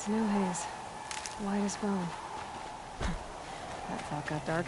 Snow haze. White as bone. That thought got dark.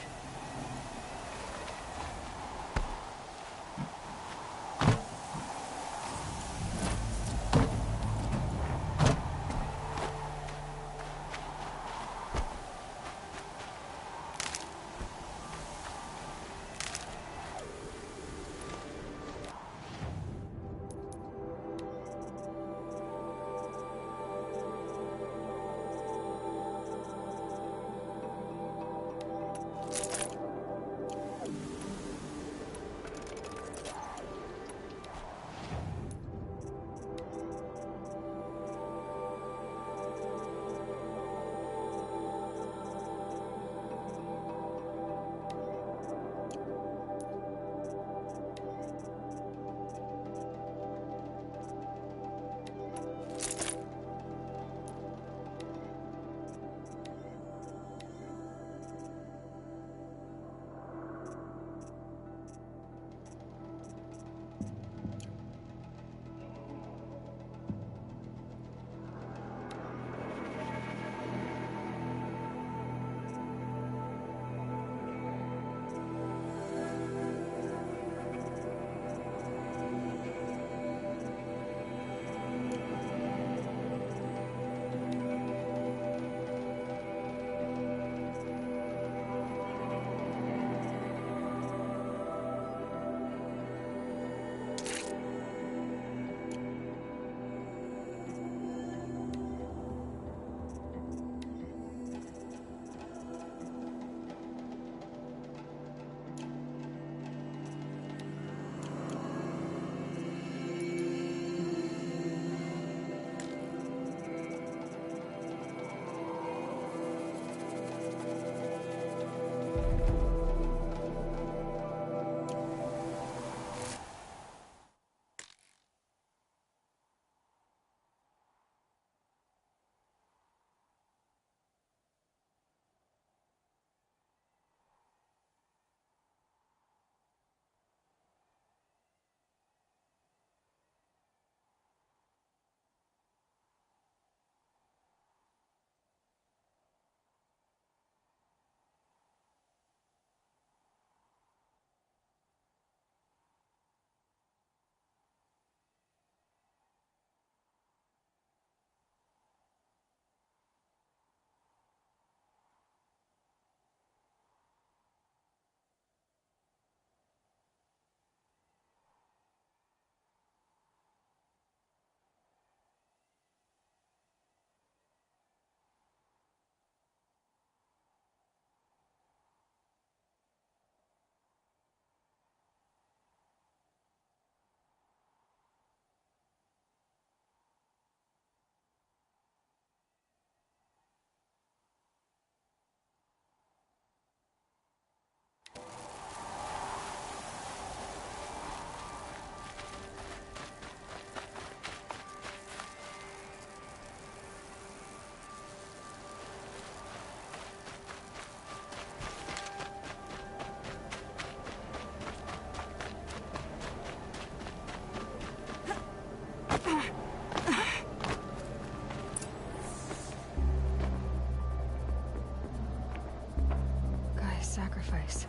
Sacrifice.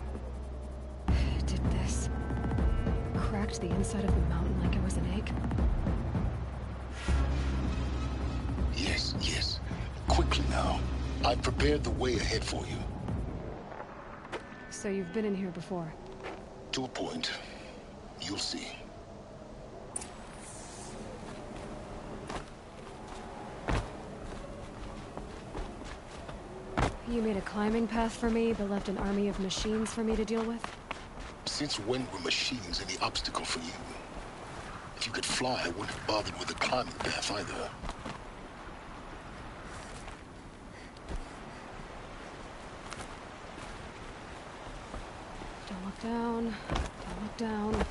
It did this. Cracked the inside of the mountain like it was an egg. Yes, yes. Quickly now. I've prepared the way ahead for you. So you've been in here before? To a point. You'll see. You made a climbing path for me, but left an army of machines for me to deal with? Since when were machines any obstacle for you? If you could fly, I wouldn't have bothered with the climbing path either. Don't look down. Don't look down.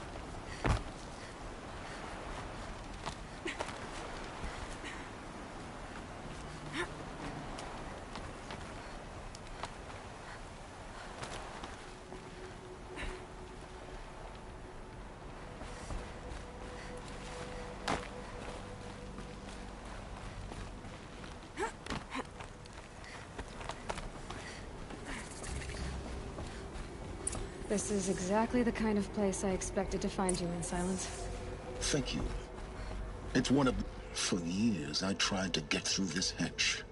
This is exactly the kind of place I expected to find you in, Silence. Thank you. It's one of... For years, I tried to get through this hatch.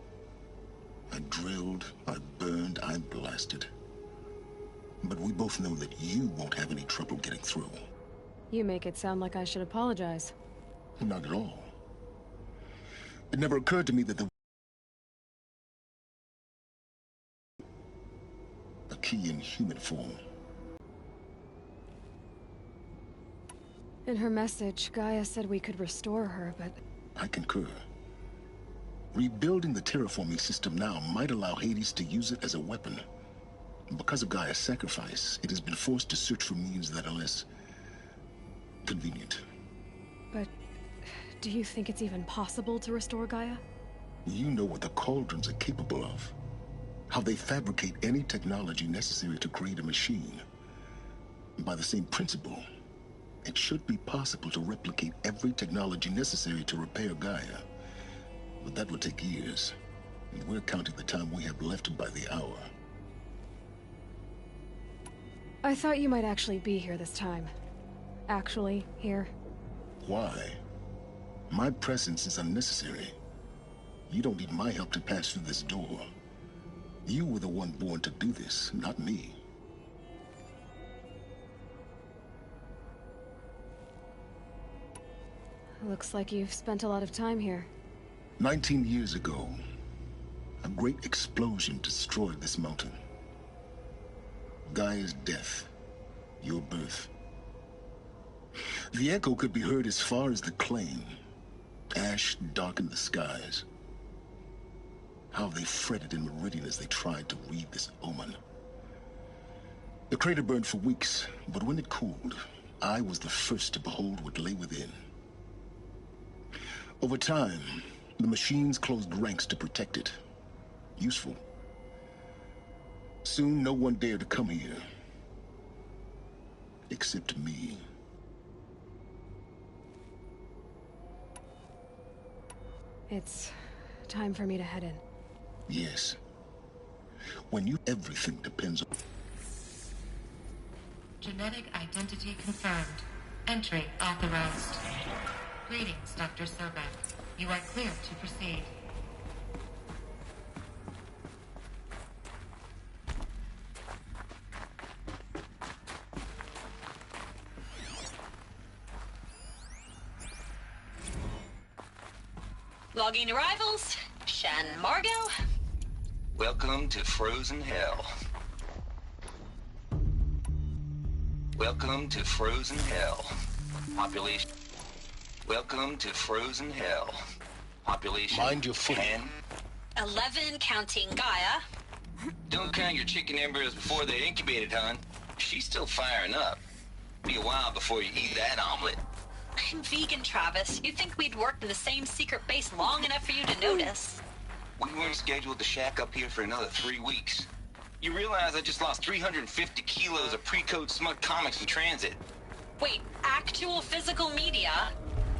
I drilled, I burned, I blasted. But we both know that you won't have any trouble getting through. You make it sound like I should apologize. Not at all. It never occurred to me that a key in human form. In her message, Gaia said we could restore her, but... I concur. Rebuilding the terraforming system now might allow Hades to use it as a weapon. Because of Gaia's sacrifice, it has been forced to search for means that are less... convenient. But... do you think it's even possible to restore Gaia? You know what the Cauldrons are capable of. How they fabricate any technology necessary to create a machine. By the same principle, it should be possible to replicate every technology necessary to repair Gaia. But that would take years. And we're counting the time we have left by the hour. I thought you might actually be here this time. Actually, here. Why? My presence is unnecessary. You don't need my help to pass through this door. You were the one born to do this, not me. Looks like you've spent a lot of time here. 19 years ago, a great explosion destroyed this mountain. Gaia's death, your birth. The echo could be heard as far as the claim. Ash darkened the skies. How they fretted in Meridian as they tried to read this omen. The crater burned for weeks, but when it cooled, I was the first to behold what lay within. Over time, the machines closed ranks to protect it. Useful. Soon, no one dared to come here. Except me. It's time for me to head in. Yes. When you... everything depends on... Genetic identity confirmed. Entry authorized. Greetings, Dr. Sobek. You are clear to proceed. Logging arrivals. Shan Margot. Welcome to Frozen Hell. Welcome to Frozen Hell. Population. Welcome to Frozen Hell. Population. Mind your foot. 10. 11 counting Gaia. Don't count your chicken embryos before they're incubated, hon. She's still firing up. Be a while before you eat that omelet. I'm vegan, Travis. You'd think we'd worked in the same secret base long enough for you to notice. We weren't scheduled to shack up here for another 3 weeks. You realize I just lost 350 kilos of pre-code smut comics in transit. Wait, actual physical media?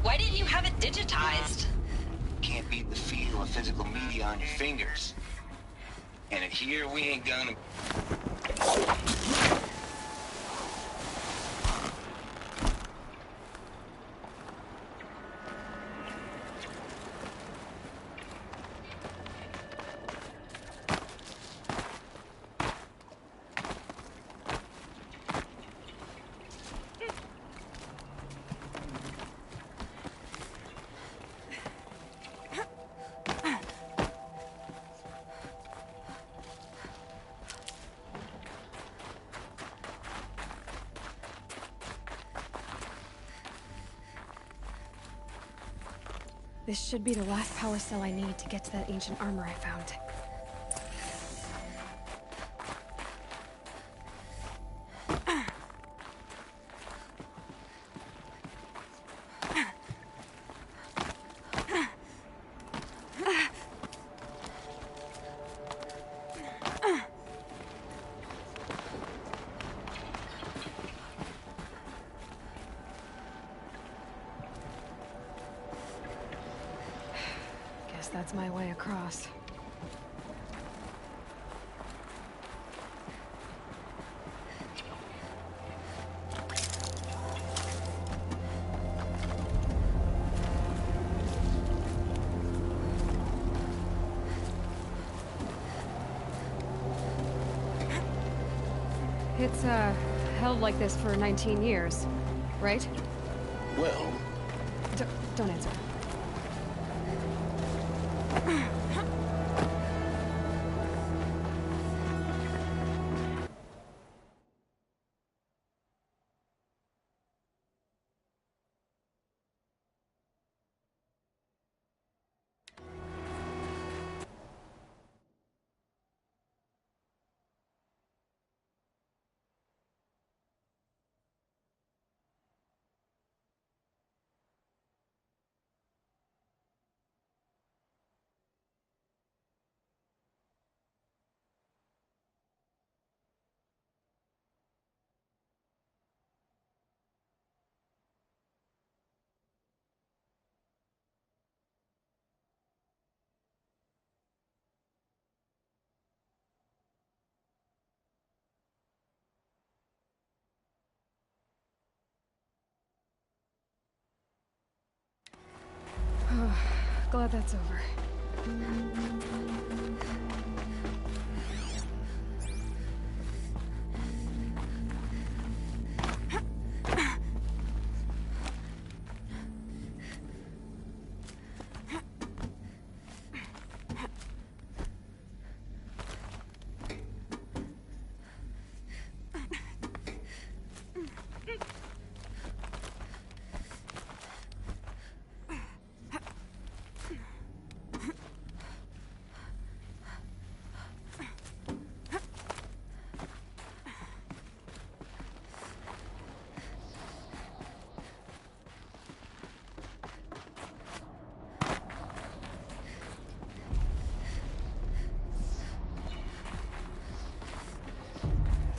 Why didn't you have it digitized? Can't beat the feel of physical media on your fingers. And here we ain't gonna... This should be the last power cell I need to get to that ancient armor I found. That's my way across. It's, held like this for 19 years, right? Well, Don't answer. Glad that's over.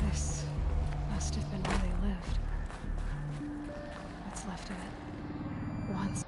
This must have been really lived. What's left of it. Once.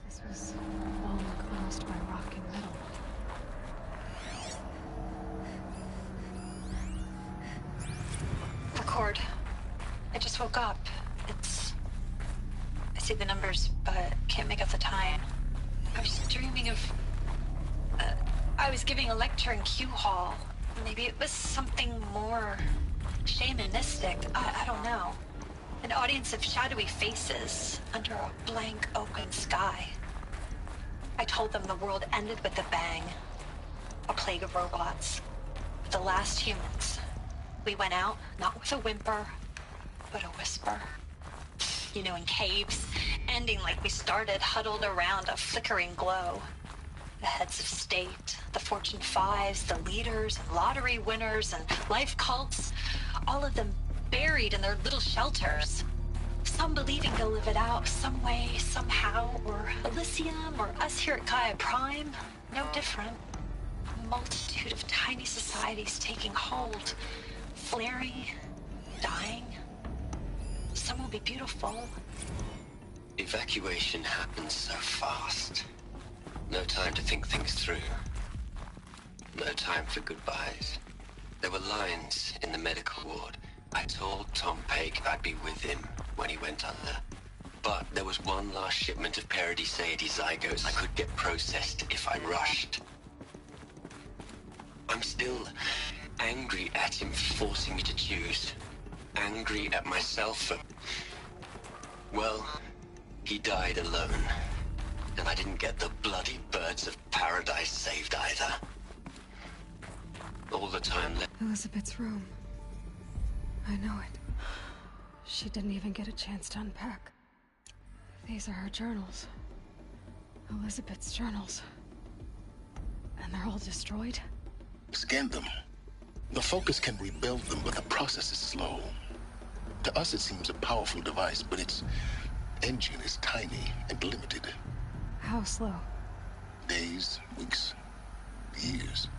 This was all enclosed by rock and metal. Record. I just woke up. I see the numbers, but can't make out the time. I was dreaming of... I was giving a lecture in Q Hall. Maybe it was something more shamanistic. I don't know. An audience of shadowy faces under a blank open sky. I told them the world ended with a bang. A plague of robots. The last humans. We went out, not with a whimper, but a whisper. You know, in caves, ending like we started, huddled around a flickering glow. The heads of state, the Fortune 5s, the leaders, and lottery winners, and life cults, all of them buried in their little shelters. Some believing they'll live it out some way, somehow, or Elysium, or us here at Gaia Prime, no different. A multitude of tiny societies taking hold, flaring, dying. Some will be beautiful. Evacuation happens so fast. No time to think things through. No time for goodbyes. There were lines in the medical ward. I told Tom Pake I'd be with him when he went under. But there was one last shipment of Paradis-Sadie zygotes I could get processed if I rushed. I'm still angry at him for forcing me to choose. Angry at myself for... Well, he died alone. And I didn't get the bloody birds of paradise saved either. All the time left... Elizabeth's room. I know it. She didn't even get a chance to unpack. These are her journals. Elizabeth's journals. And they're all destroyed? Scan them. The Focus can rebuild them, but the process is slow. To us, it seems a powerful device, but its engine is tiny and limited. How slow? Days, weeks, years.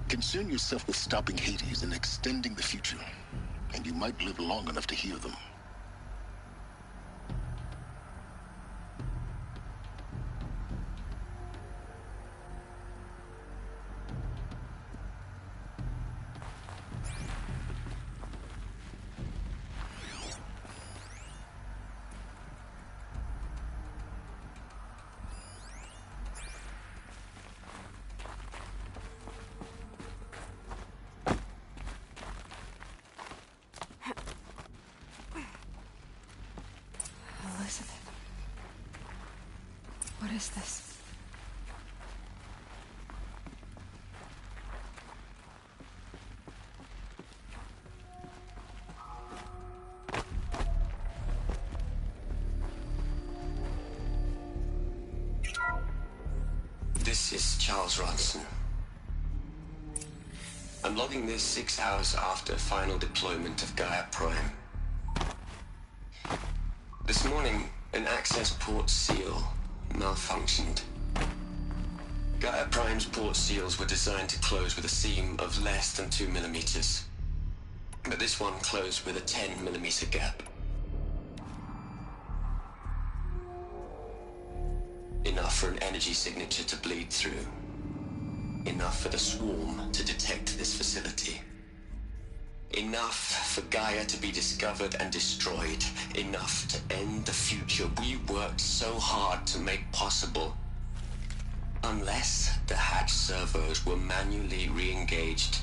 Concern yourself with stopping Hades and extending the future, and you might live long enough to hear them. Elizabeth. What is this? This is Charles Ronson. I'm logging this 6 hours after final deployment of Gaia Prime. This morning, an access port seal malfunctioned. Gaia Prime's port seals were designed to close with a seam of less than 2 millimeters. But this one closed with a 10 millimeter gap. Enough for an energy signature to bleed through. Enough for the swarm to detect this facility. Enough for Gaia to be discovered and destroyed. Enough to end the future we worked so hard to make possible. Unless the hatch servos were manually re-engaged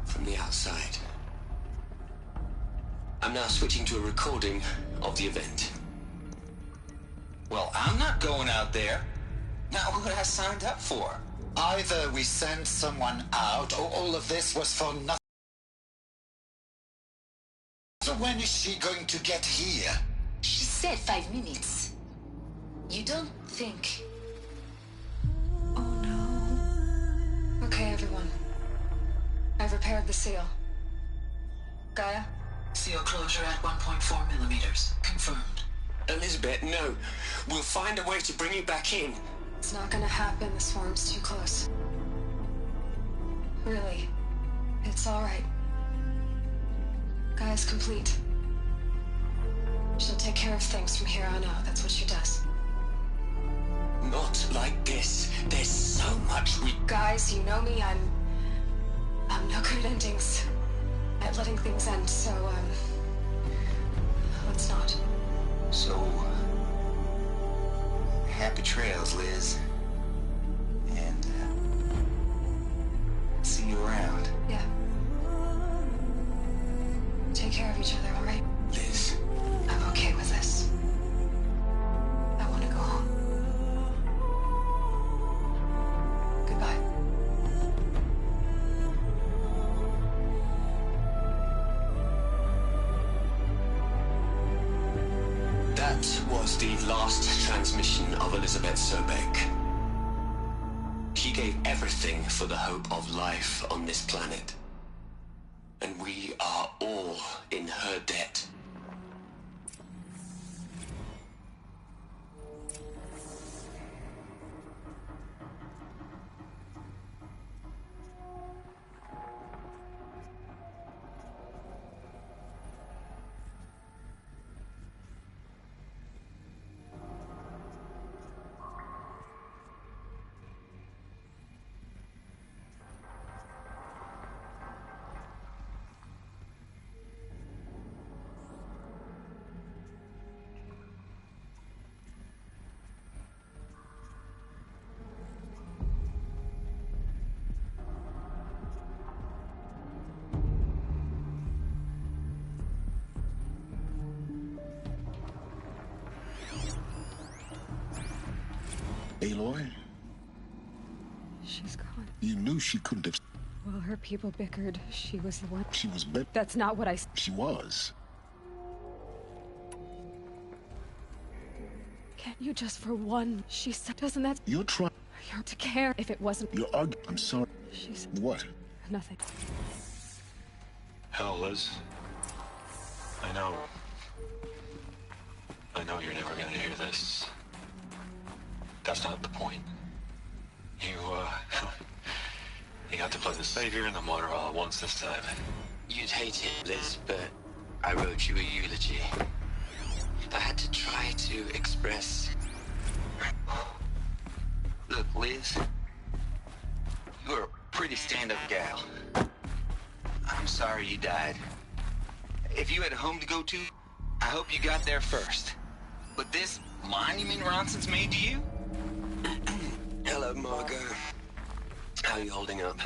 from the outside. I'm now switching to a recording of the event. Well, I'm not going out there. Not what I signed up for. Either we send someone out, or all of this was for nothing. So when is she going to get here? She said 5 minutes. You don't think... Oh no. Okay, everyone. I've repaired the seal. Gaia? Seal closure at 1.4 millimeters. Confirmed. Elizabeth, no. We'll find a way to bring you back in. It's not gonna happen. The swarm's too close. Really. It's alright. Gaia's complete. She'll take care of things from here on out. That's what she does. Not like this. There's so much we... Guys, you know me. I'm no good at endings. At letting things end, so, let's not. So, happy trails, Liz. And, see you around. Yeah. Take care of each other, alright? Liz. I'm okay with this. I want to go home. Goodbye. That was the last transmission of Elizabeth Sobek. She gave everything for the hope of life on this planet. And we are all in her debt. Aloy? She's gone. You knew she couldn't have... While her people bickered, she was the one. She was bet... That's not what I... She was. Can't you just for one? She said, doesn't that... You're trying... You're to care if it wasn't... You're arguing... I'm sorry. She's... What? Nothing. Hell, Liz. I know you're never gonna hear this. That's not the point. You, you got to play the savior and the martyr all at once this time. You'd hate it, Liz, but I wrote you a eulogy. I had to try to express... Look, Liz, you were a pretty stand-up gal. I'm sorry you died. If you had a home to go to, I hope you got there first. But this monument Ronson's made to you? Hello, Margot. How are you holding up?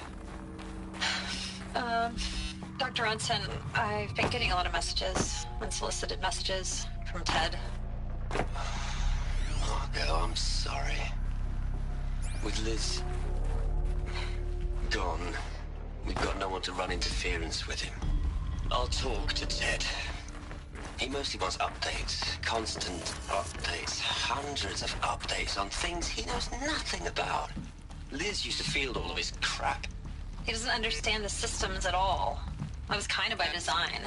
Dr. Ronson, I've been getting a lot of messages, unsolicited messages from Ted. Margot, I'm sorry. With Liz gone, we've got no one to run interference with him. I'll talk to Ted. He mostly wants updates, constant updates, hundreds of updates on things he knows nothing about. Liz used to field all of his crap. He doesn't understand the systems at all. That was kind of by design.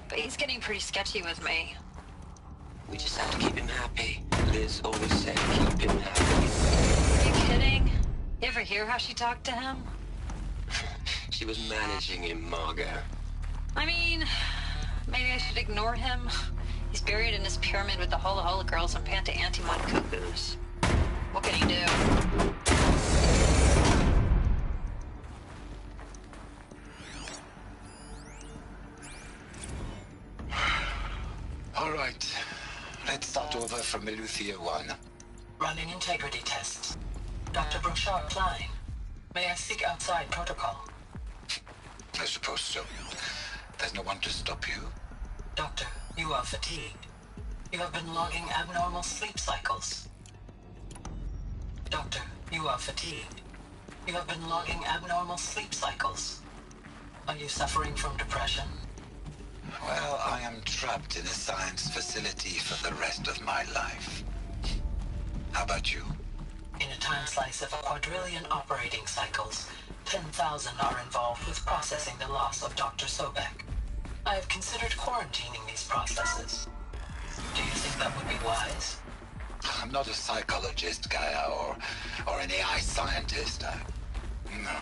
But he's getting pretty sketchy with me. We just have to keep him happy. Liz always said keep him happy. Are you kidding? You ever hear how she talked to him? She was managing him, Margot. I mean, maybe I should ignore him. He's buried in his pyramid with the Hola Hola girls and Panta Antimon cuckoos. What can he do? All right. Let's start over from Eleuthia 1. Running integrity tests. Dr. Brochard Klein, may I seek outside protocol? I suppose so. There's no one to stop you. Doctor, you are fatigued. You have been logging abnormal sleep cycles. Doctor, you are fatigued. You have been logging abnormal sleep cycles. Are you suffering from depression? Well, I am trapped in a science facility for the rest of my life. How about you? In a time slice of 1,000,000,000 operating cycles, 10,000 are involved with processing the loss of Dr. Sobek. I have considered quarantining these processes. Do you think that would be wise? I'm not a psychologist, Gaia, or an AI scientist. No.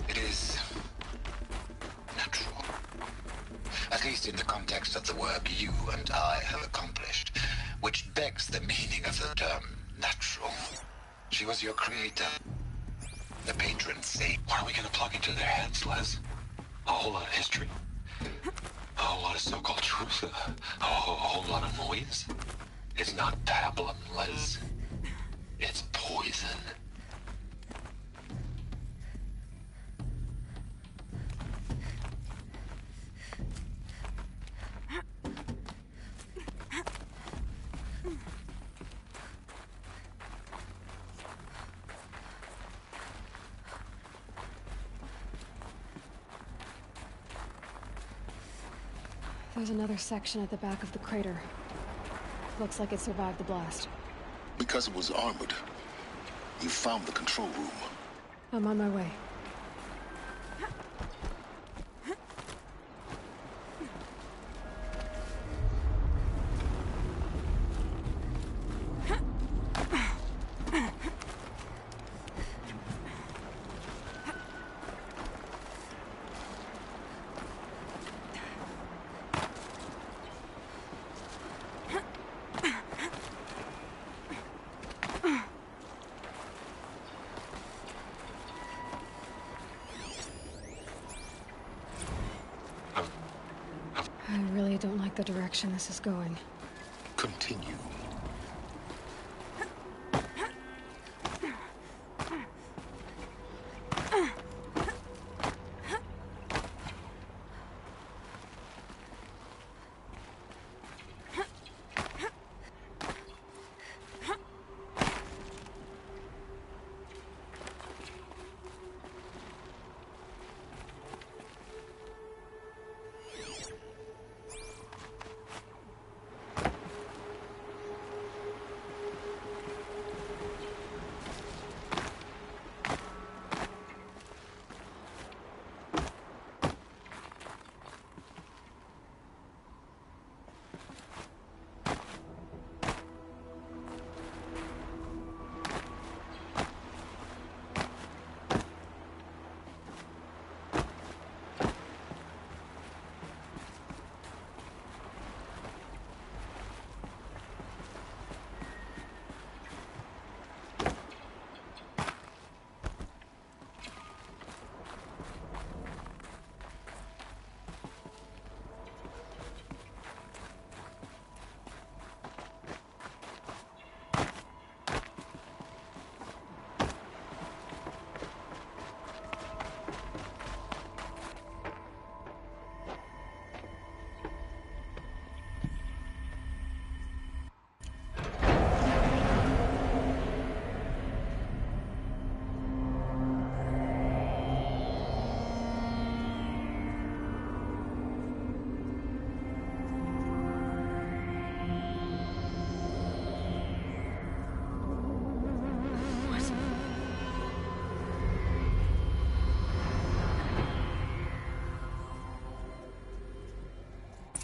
It is natural. At least in the context of the work you and I have accomplished, which begs the meaning of the term natural. She was your creator, the patron saint. What are we gonna plug into their heads, Les? A whole lot of history? A whole lot of so-called truth? A whole lot of noise? It's not pablum, Les. It's poison. There's another section at the back of the crater. Looks like it survived the blast. Because it was armored, you found the control room. I'm on my way. I really don't like the direction this is going. Continue.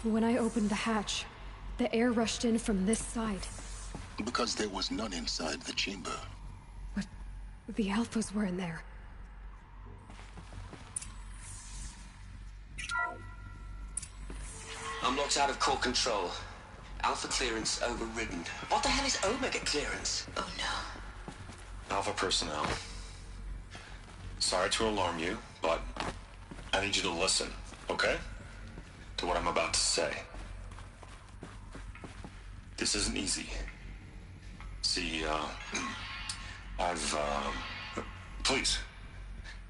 When I opened the hatch, the air rushed in from this side. Because there was none inside the chamber. But the Alphas were in there. I'm locked out of core control. Alpha clearance overridden. What the hell is Omega clearance? Oh no. Alpha personnel. Sorry to alarm you, but I need you to listen, okay? To what I'm about to say. This isn't easy. See, please,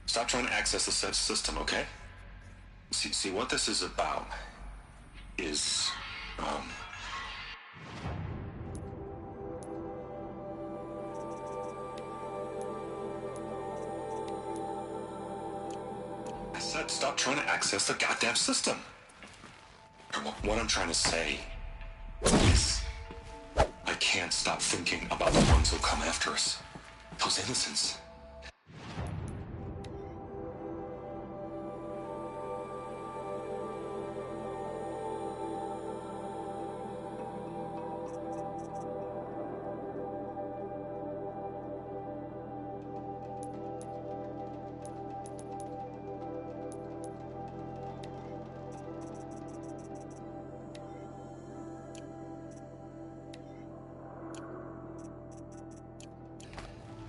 stop trying to access the system, okay? See, what this is about is, I said stop trying to access the goddamn system. What I'm trying to say is, I can't stop thinking about the ones who'll come after us. Those innocents.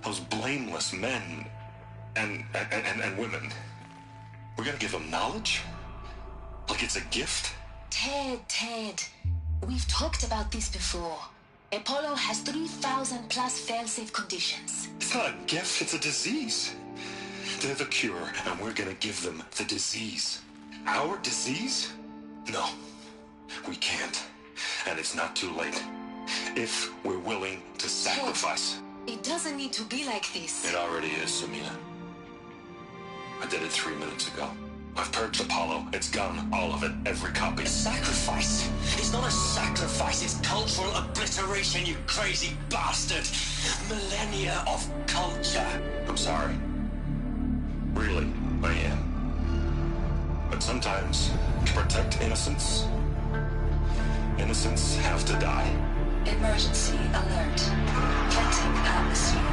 Those blameless men and women. We're gonna give them knowledge? Like it's a gift? Ted. We've talked about this before. Apollo has 3,000 plus fail-safe conditions. It's not a gift, it's a disease. They're the cure, and we're gonna give them the disease. Our disease? No, we can't. And it's not too late. If we're willing to sacrifice. Ted, it doesn't need to be like this. It already is, Samina. I did it 3 minutes ago. I've purged Apollo. It's gone. All of it. Every copy. Sacrifice? It's not a sacrifice, it's cultural obliteration, you crazy bastard! Millennia of culture! I'm sorry. Really, I am. But sometimes, to protect innocence, innocents have to die. Emergency alert. Cleansing atmosphere.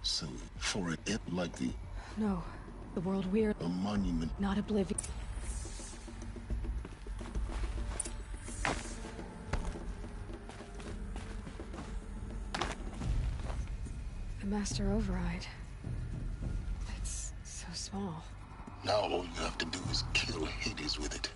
So, for it like the... No, the world we're... A monument. Not oblivious. The Master Override. It's so small. Now all you have to do is kill Hades with it.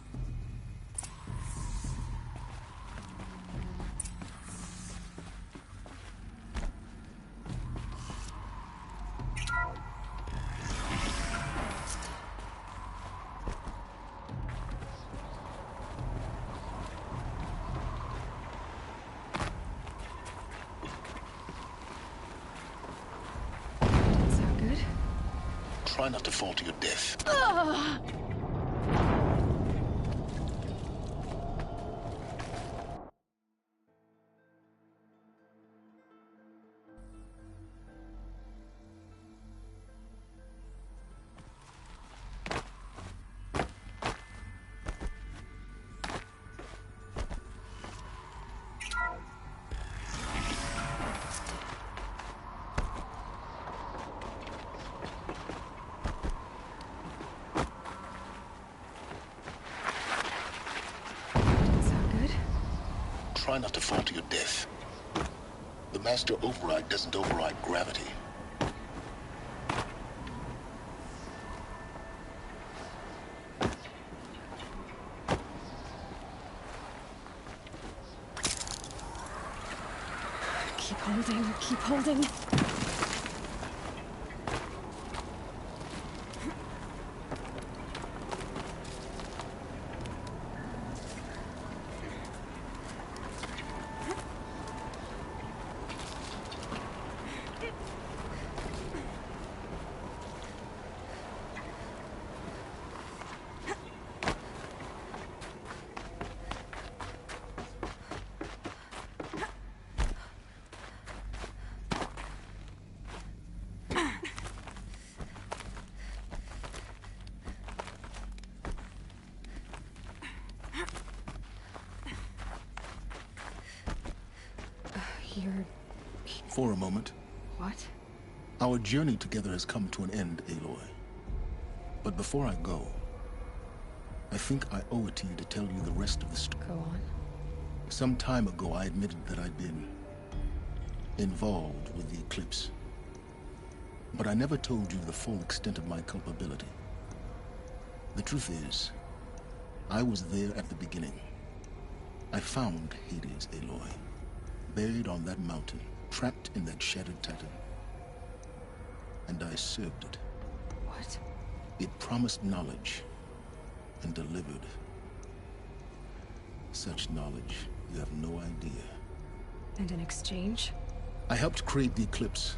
Try not to fall to your death. Try not to fall to your death. The master override doesn't override gravity. Keep holding, keep holding. You're... For a moment. What? Our journey together has come to an end, Aloy. But before I go, I think I owe it to you to tell you the rest of the story. Go on. Some time ago, I admitted that I'd been involved with the eclipse. But I never told you the full extent of my culpability. The truth is, I was there at the beginning. I found Hades, Aloy. Buried on that mountain, trapped in that shattered titan. And I served it. What? It promised knowledge and delivered. Such knowledge, you have no idea. And in exchange? I helped create the eclipse.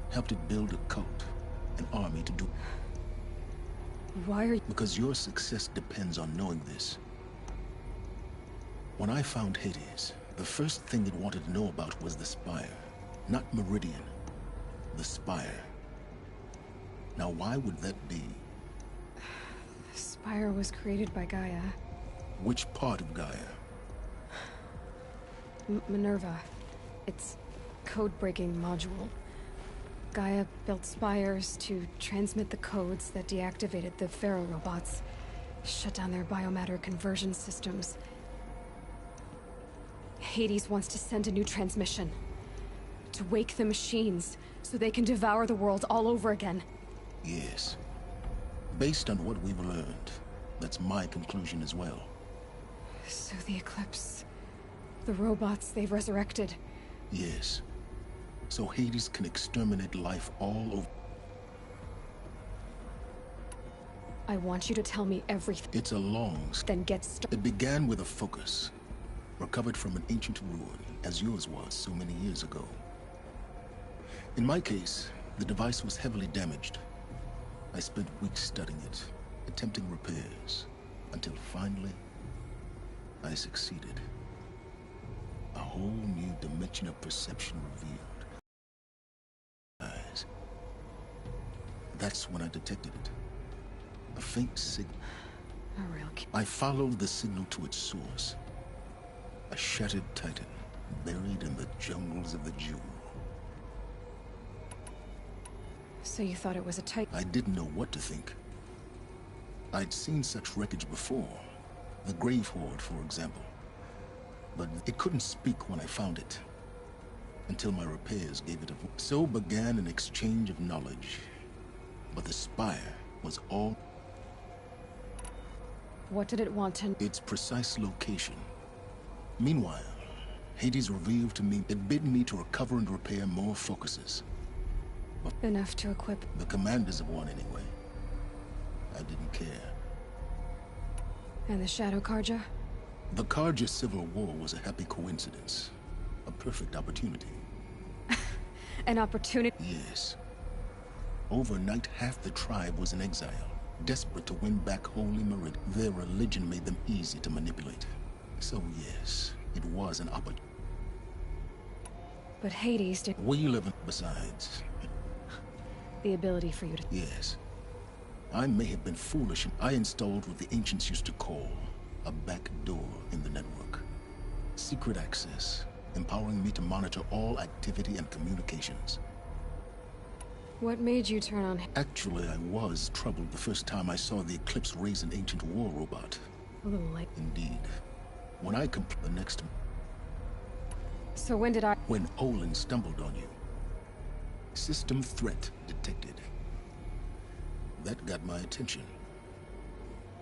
Helped it build a cult, an army to do... Why are you... Because your success depends on knowing this. When I found Hades, the first thing it wanted to know about was the Spire. Not Meridian. The Spire. Now why would that be? The Spire was created by Gaia. Which part of Gaia? Minerva. It's code-breaking module. Gaia built spires to transmit the codes that deactivated the Pharaoh robots, shut down their biomatter conversion systems. Hades wants to send a new transmission. To wake the machines, so they can devour the world all over again. Yes. Based on what we've learned, that's my conclusion as well. So the Eclipse... the robots they've resurrected... Yes. So Hades can exterminate life all over... I want you to tell me everything. It's a long... Then get started. It began with a focus. Recovered from an ancient ruin, as yours was so many years ago. In my case, the device was heavily damaged. I spent weeks studying it, attempting repairs, until finally, I succeeded. A whole new dimension of perception revealed. Eyes. That's when I detected it. A faint signal. A real key. I followed the signal to its source. A shattered titan, buried in the jungles of the Jewel. So you thought it was a titan? I didn't know what to think. I'd seen such wreckage before. The Grave Horde, for example. But it couldn't speak when I found it. Until my repairs gave it a voice. So began an exchange of knowledge. But the Spire was all... What did it want to... Its precise location. Meanwhile, Hades revealed to me it bid me to recover and repair more focuses. Enough to equip... The commanders of one, anyway. I didn't care. And the Shadow Karja? The Karja Civil War was a happy coincidence. A perfect opportunity. An opportunity? Yes. Overnight, half the tribe was in exile, desperate to win back Holy Merid. Their religion made them easy to manipulate. So yes, it was an opportunity. But Hades did... We live in... Besides... The ability for you to... Yes. I may have been foolish. I installed what the ancients used to call a back door in the network. Secret access, empowering me to monitor all activity and communications. What made you turn on... Actually, I was troubled the first time I saw the Eclipse raise an ancient war robot. A little late. Indeed. When I the next... So when did I... When Olin stumbled on you. System threat detected. That got my attention.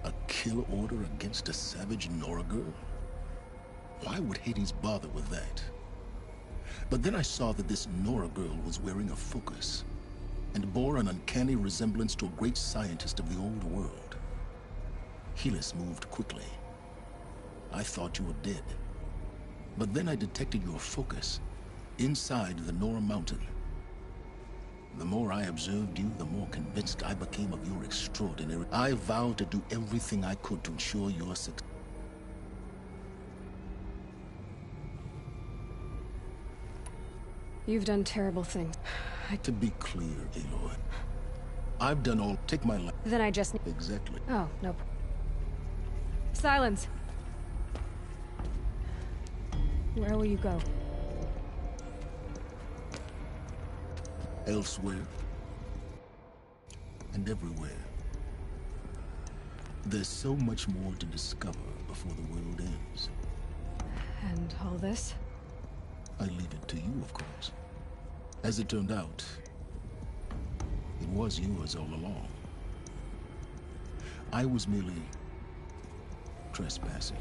A kill order against a savage Nora girl? Why would Hades bother with that? But then I saw that this Nora girl was wearing a focus, and bore an uncanny resemblance to a great scientist of the old world. Helis moved quickly. I thought you were dead. But then I detected your focus inside the Nora mountain. The more I observed you, the more convinced I became of your extraordinary... I vowed to do everything I could to ensure your success. You've done terrible things. To be clear, Aloy, I've done all... Take my life. Then I just... Exactly. Oh, nope. Silence! Where will you go? Elsewhere. And everywhere. There's so much more to discover before the world ends. And all this? I leave it to you, of course. As it turned out, it was yours all along. I was merely trespassing.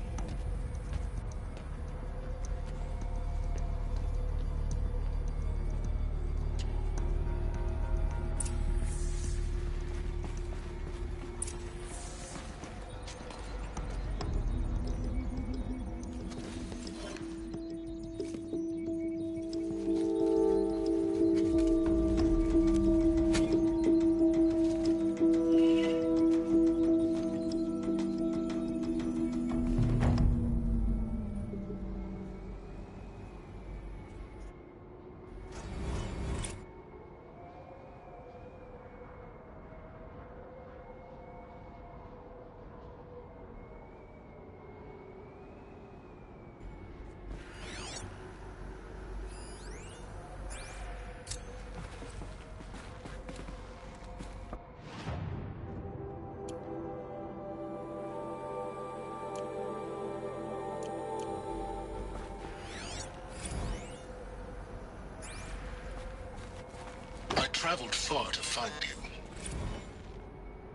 Traveled far to find you.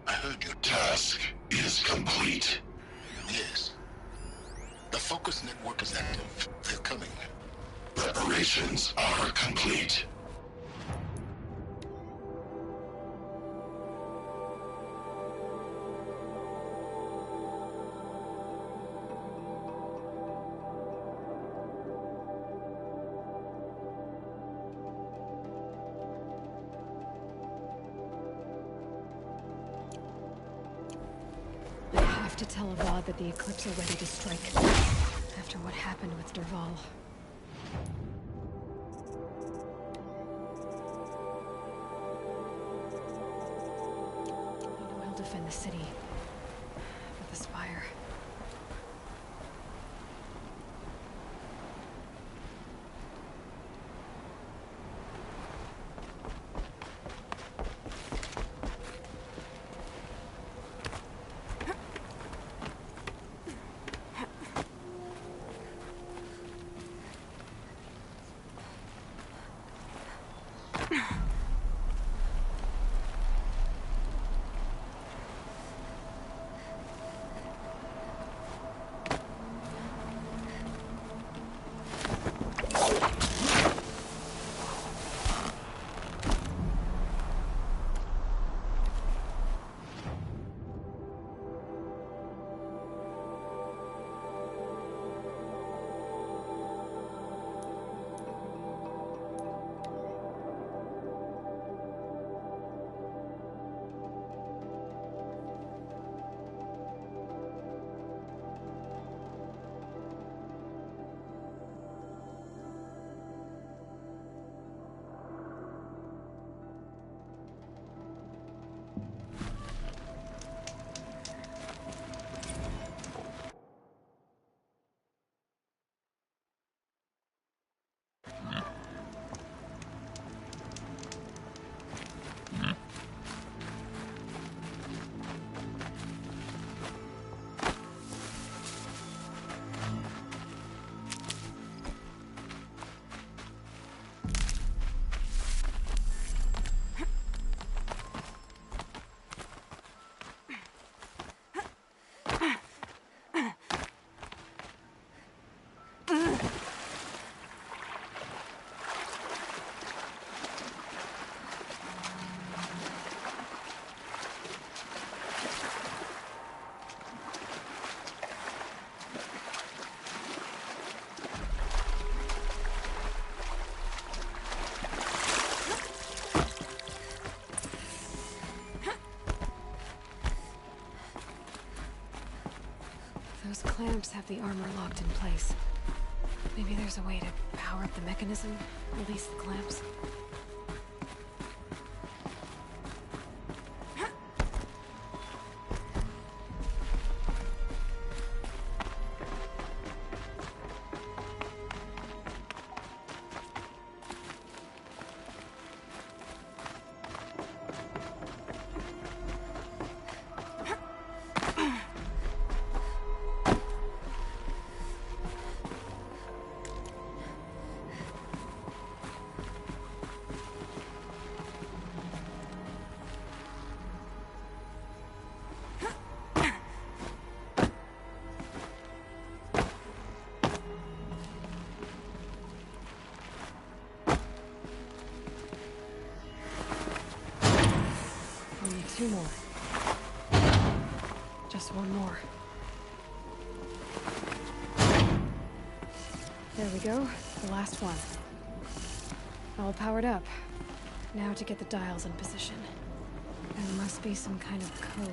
I heard your task is complete. Yes. The focus network is active. They're coming. Preparations are complete. To tell Avad that the Eclipse are ready to strike. After what happened with Derval. I know he'll defend the city. With the Spire. clamps have the armor locked in place. Maybe there's a way to power up the mechanism, release the clamps. Only 2 more. Just 1 more. There we go. The last one. All powered up. Now to get the dials in position. There must be some kind of code.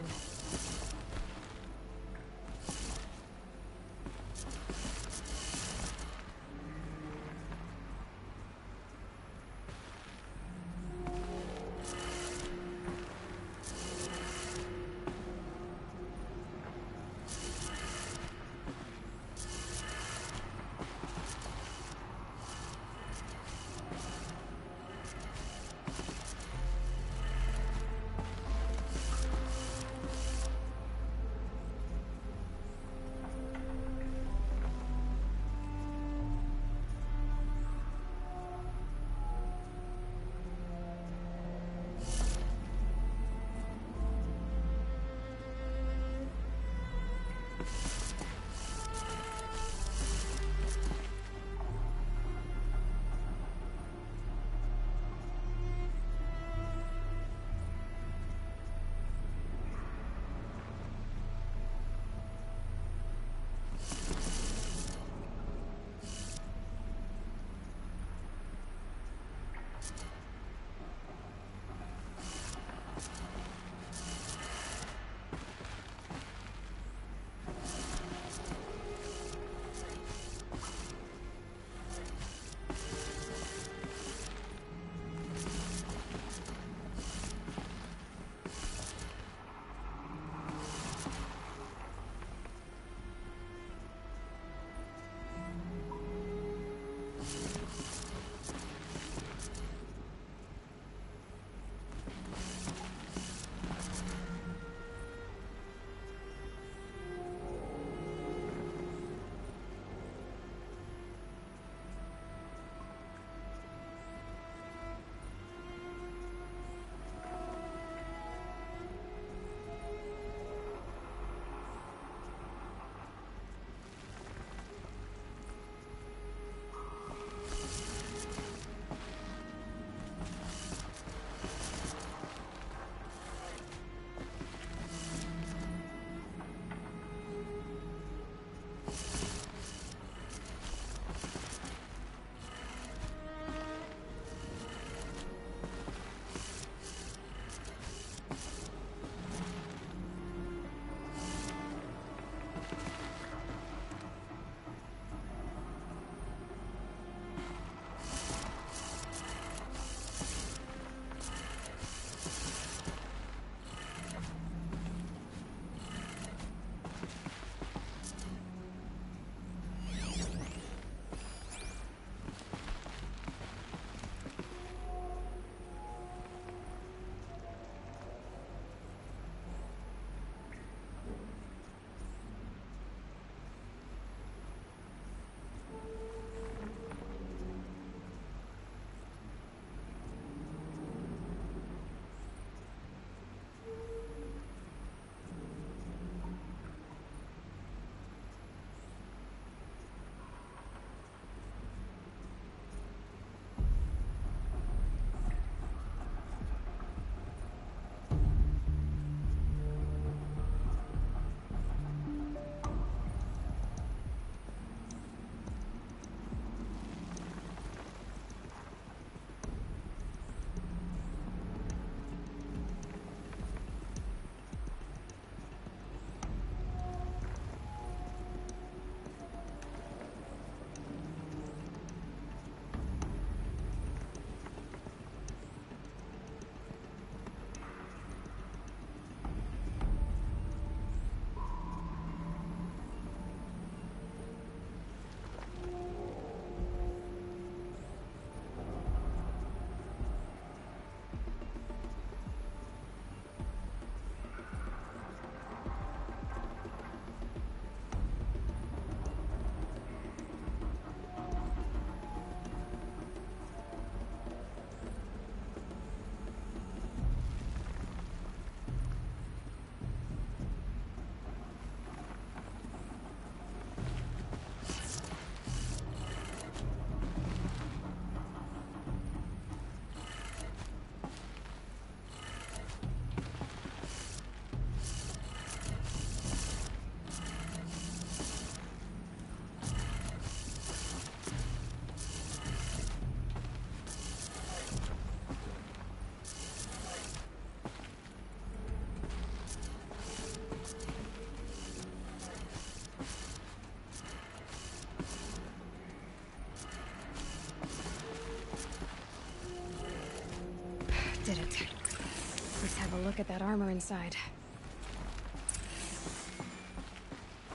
have a look at that armor inside.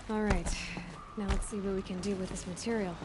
Alright, now let's see what we can do with this material.